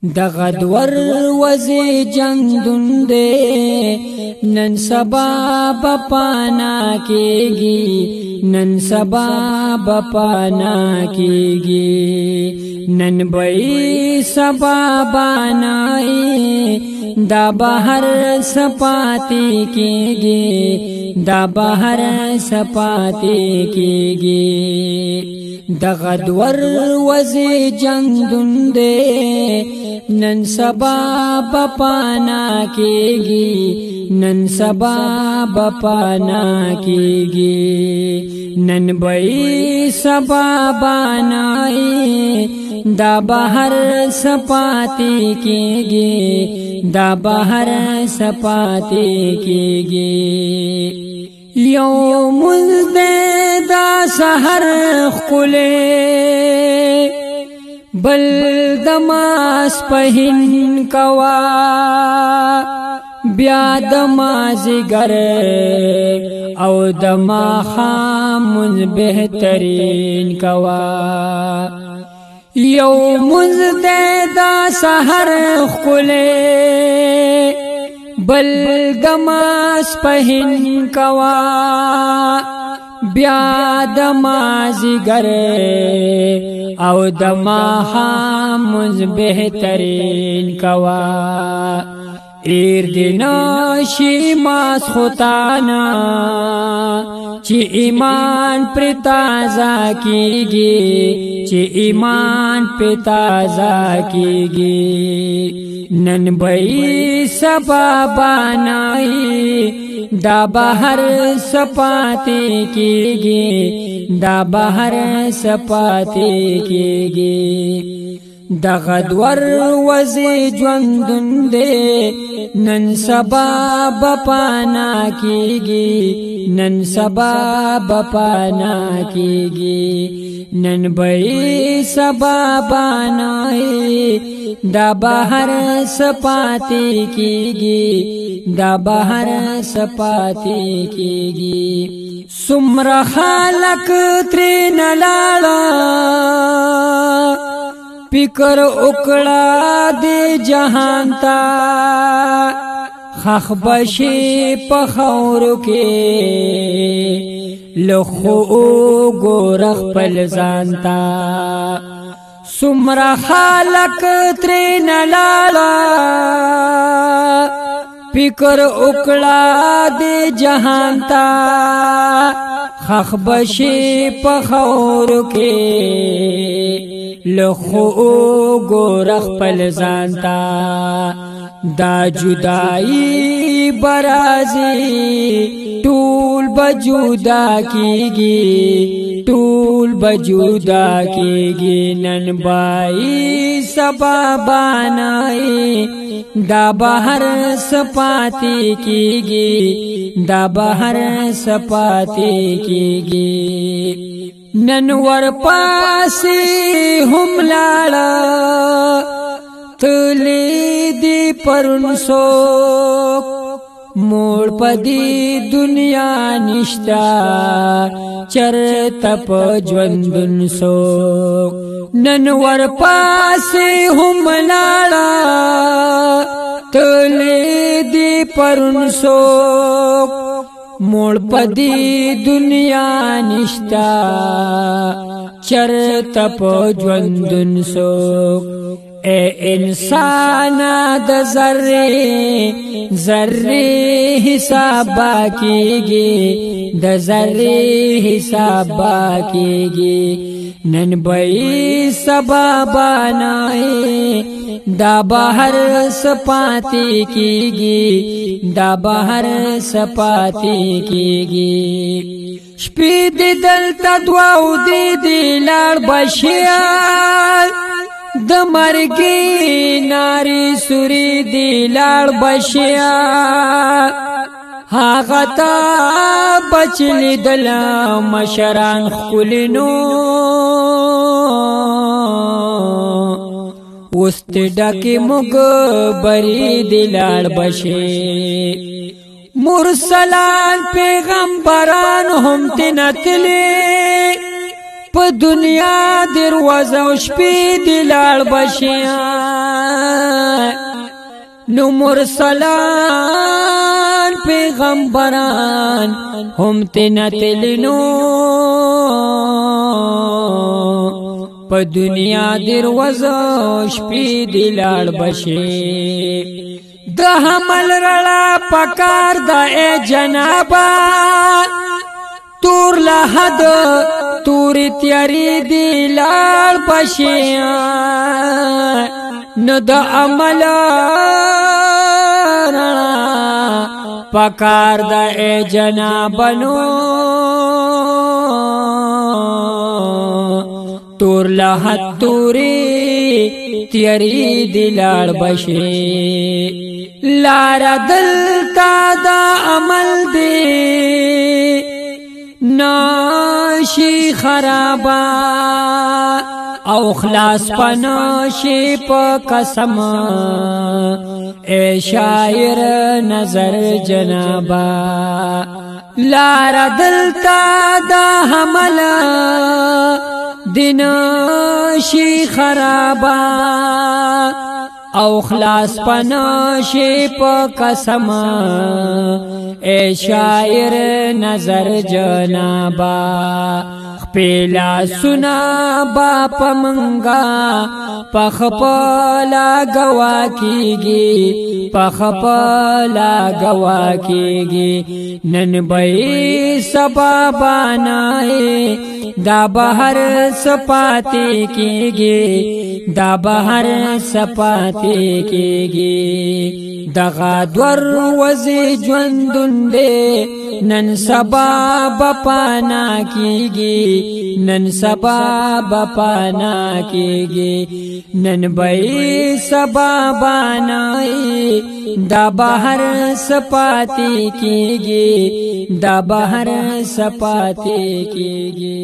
دغدور وزی جنگ دندے نن سبا بپانا کیگی نن سبا بپانا کیگی نن بئی سبا بانائی دا بہر سپاتی کیگی دا بہر سپاتی کیگی دغدور وزی جنگ دندے نن سبا بپانا کیگی نن سبا بپانا کیگی نن بئی سبا بانائی دا بہر سپاتی کیگی دا بہر سپاتی کیگی یو مزدے دا سحر خلے بل دماس پہن کوا بیا دمازگر او دما خامن بہترین کوا یو مزدے دا سحر خلے بل دماس پہن کوا بیا دمازگر او دما خامز بہترین کوا ایر دینا شی ماس خطانا چی ایمان پر تازہ کیگی چی ایمان پر تازہ کیگی نن بئی سبا بانائی دا بہر سپاتی کیگی دا بہر سپاتی کیگی دغدور وزی جوندن دے نن سبا بپانا کیگی نن سبا بپانا کیگی نن بئی سبا بانائی دا بہر سپاتی کیگی دا بہر سپاتی کیگی سمر خالق ترین لالا فکر اکڑا دے جہان تا خخ بشی پخور کے لخو گورخ پلزانتا سمر خالق ترین لالا فکر اکڑا دے جہان تا خخ بشی پخور کے لخو گورخ پلزانتا دا جدائی برازی طول بجودا کیگی طول بجودا کیگی نن بائی سبا بانائی دا بہر سپاتی کیگی دا بہر سپاتی کیگی نن ور پاسی ہم لالا تلی دی پرنسو موڑ پدی دنیا نشتا چر تپ جوندن سو نن ور پاسی ہم لالا تلی دی پرنسو موڑ پدی دنیا نشتا چر تپ جوندن سو اے انسانا د ذرے ذرے حساب کیگی د ذرے حساب کیگی نن بئی سبا بانائی دا بہر سپاتی کیگی دا بہر سپاتی کیگی شپی دی دلتا دواو دی لار بشیار د مرگی ناری سوری دی لار بشیار هاغتا بچلی دلا مشران خلنو وست ڈاکی مگ بری دی لار بشی مرسلان پیغمبران هم تنتلی په دنیا دروازه او شپې دی لاړ بشیان نو مرسلان پیغمبران هم تنتلنو په دنیا دروازه شپې دی لاړ بشي د حمل رړا پکار د ای جنابا تور لحد تور تیاری دی لاړ بشي نو د عمل رړا پکار د ای جنابانو تور لحد توری تیاری دی لاړ بشي لارا دلتا دا عمل دی ناشی خرابا او خلاص پناشی پا قسم اے شاعر نظر جنابا لارا دلتا دا حملا دناشی خرابا او خلاص پناشی پا قسم اے شاعر نظر جنابا خپیلا سنا باپ منگا پخپلا گوا کیگی پخپلا گوا کیگی نن بئی سبا بانائے دا بہر سپاتے کیگی دا بہر سپاتے کیگی دغا دور وزی جوندن دے نن سبا بپانا کیگی نن سبا بپانا کیگی نن بئی سبا بانائی دا بہر سپاتے کیگی دا بہر سپاتے کیگی